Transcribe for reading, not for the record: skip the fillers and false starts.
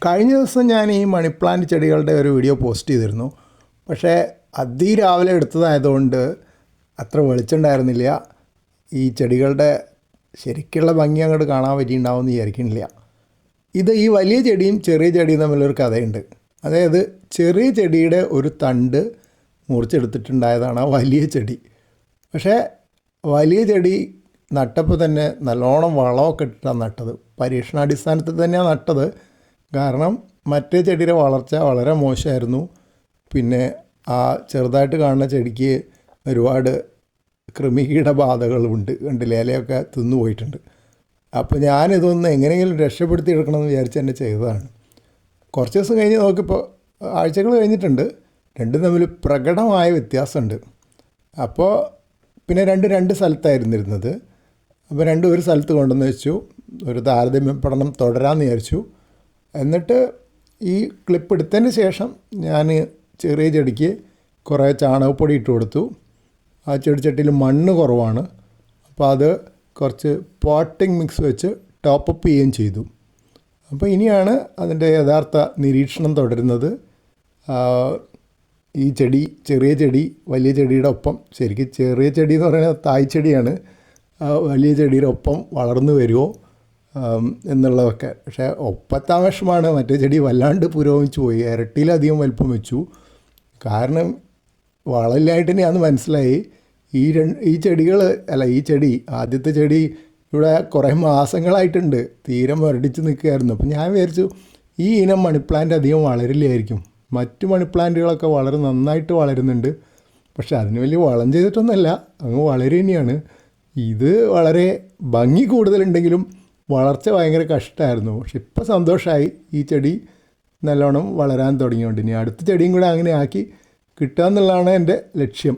കഴിഞ്ഞ ദിവസം ഞാൻ ഈ മണി പ്ലാന്റ് ചെടികളുടെ ഒരു വീഡിയോ പോസ്റ്റ് ചെയ്തിരുന്നു. പക്ഷേ അതിരാവിലെ എടുത്തതായതുകൊണ്ട് അത്ര വെളിച്ചമുണ്ടായിരുന്നില്ല. ഈ ചെടികളുടെ ശരിക്കുള്ള ഭംഗി അങ്ങോട്ട് കാണാൻ പറ്റിയിട്ടുണ്ടാവുമെന്ന് വിചാരിക്കുന്നില്ല. ഈ വലിയ ചെടിയും ചെറിയ ചെടിയും തമ്മിലൊരു കഥയുണ്ട്. അതായത് ചെറിയ ചെടിയുടെ ഒരു തണ്ട് മുറിച്ചെടുത്തിട്ടുണ്ടായതാണ് ആ വലിയ ചെടി. പക്ഷേ വലിയ ചെടി നട്ടപ്പോൾ തന്നെ നല്ലോണം വളമൊക്കെ ഇട്ടിട്ടാണ് നട്ടത്. പരീക്ഷണാടിസ്ഥാനത്തിൽ തന്നെയാണ് നട്ടത്. കാരണം മറ്റേ ചെടിയുടെ വളർച്ച വളരെ മോശമായിരുന്നു. പിന്നെ ആ ചെറുതായിട്ട് കാണുന്ന ചെടിക്ക് ഒരുപാട് കൃമികീടബാധകളുണ്ട്, കണ്ടില്ലേ, ഇലയൊക്കെ തിന്നു പോയിട്ടുണ്ട്. അപ്പോൾ ഞാനിതൊന്ന് എങ്ങനെയെങ്കിലും രക്ഷപ്പെടുത്തി എടുക്കണമെന്ന് വിചാരിച്ച് തന്നെ ചെയ്തതാണ്. കുറച്ച് ദിവസം കഴിഞ്ഞ് നോക്കിയപ്പോൾ ആഴ്ചകൾ കഴിഞ്ഞിട്ടുണ്ട്, രണ്ടും തമ്മിൽ പ്രകടമായ വ്യത്യാസമുണ്ട്. അപ്പോൾ പിന്നെ രണ്ട് സ്ഥലത്തായിരുന്നിരുന്നത്. അപ്പോൾ രണ്ടും ഒരു സ്ഥലത്ത് കൊണ്ടുവന്ന് വെച്ചു. ഒരു താരതമ്യ പഠനം തുടരാമെന്ന് വിചാരിച്ചു. എന്നിട്ട് ഈ ക്ലിപ്പ് എടുത്തതിന് ശേഷം ഞാൻ ചെറിയ ചെടിക്ക് കുറേ ചാണകപ്പൊടി ഇട്ട് കൊടുത്തു. ആ ചെടിച്ചട്ടിയിൽ മണ്ണ് കുറവാണ്, അപ്പോൾ അത് കുറച്ച് പോട്ടിംഗ് മിക്സ് വെച്ച് ടോപ്പപ്പ് ചെയ്യുകയും ചെയ്തു. അപ്പോൾ ഇനിയാണ് അതിൻ്റെ യഥാർത്ഥ നിരീക്ഷണം തുടരുന്നത്. ഈ ചെടി, ചെറിയ ചെടി വലിയ ചെടിയുടെ ഒപ്പം, ശരിക്കും ചെറിയ ചെടി എന്ന് പറയുന്നത് തായ് ചെടിയാണ്, വലിയ ചെടിയുടെ ഒപ്പം വളർന്നു വരുമോ എന്നുള്ളതൊക്കെ. പക്ഷേ ഒപ്പത്താൻ വിഷമാണ്, മറ്റേ ചെടി വല്ലാണ്ട് പുരോഗമിച്ചു പോയി, ഇരട്ടിയിലധികം വലിപ്പം വെച്ചു. കാരണം വളമില്ലായിട്ട് തന്നെയാണെന്ന് മനസ്സിലായി. ഈ ചെടികൾ ഈ ചെടി, ആദ്യത്തെ ചെടി ഇവിടെ കുറേ മാസങ്ങളായിട്ടുണ്ട്, തീരെ മുരടിച്ച് നിൽക്കുകയായിരുന്നു. അപ്പോൾ ഞാൻ വിചാരിച്ചു ഈ ഇനം മണിപ്ലാന്റ് അധികം വളരില്ലായിരിക്കും. മറ്റു മണിപ്ലാന്റുകളൊക്കെ വളരെ നന്നായിട്ട് വളരുന്നുണ്ട്, പക്ഷെ അതിന് വലിയ വളം ചെയ്തിട്ടൊന്നുമല്ല, അങ്ങ് വളരുക തന്നെയാണ്. ഇത് വളരെ ഭംഗി കൂടുതലുണ്ടെങ്കിലും വളർച്ച ഭയങ്കര കഷ്ടമായിരുന്നു. പക്ഷെ ഇപ്പോൾ സന്തോഷമായി, ഈ ചെടി നല്ലോണം വളരാൻ തുടങ്ങിയോണ്ട് ഇനി അടുത്ത ചെടിയും കൂടെ അങ്ങനെ ആക്കി കിട്ടുക എന്നുള്ളതാണ് എൻ്റെ ലക്ഷ്യം.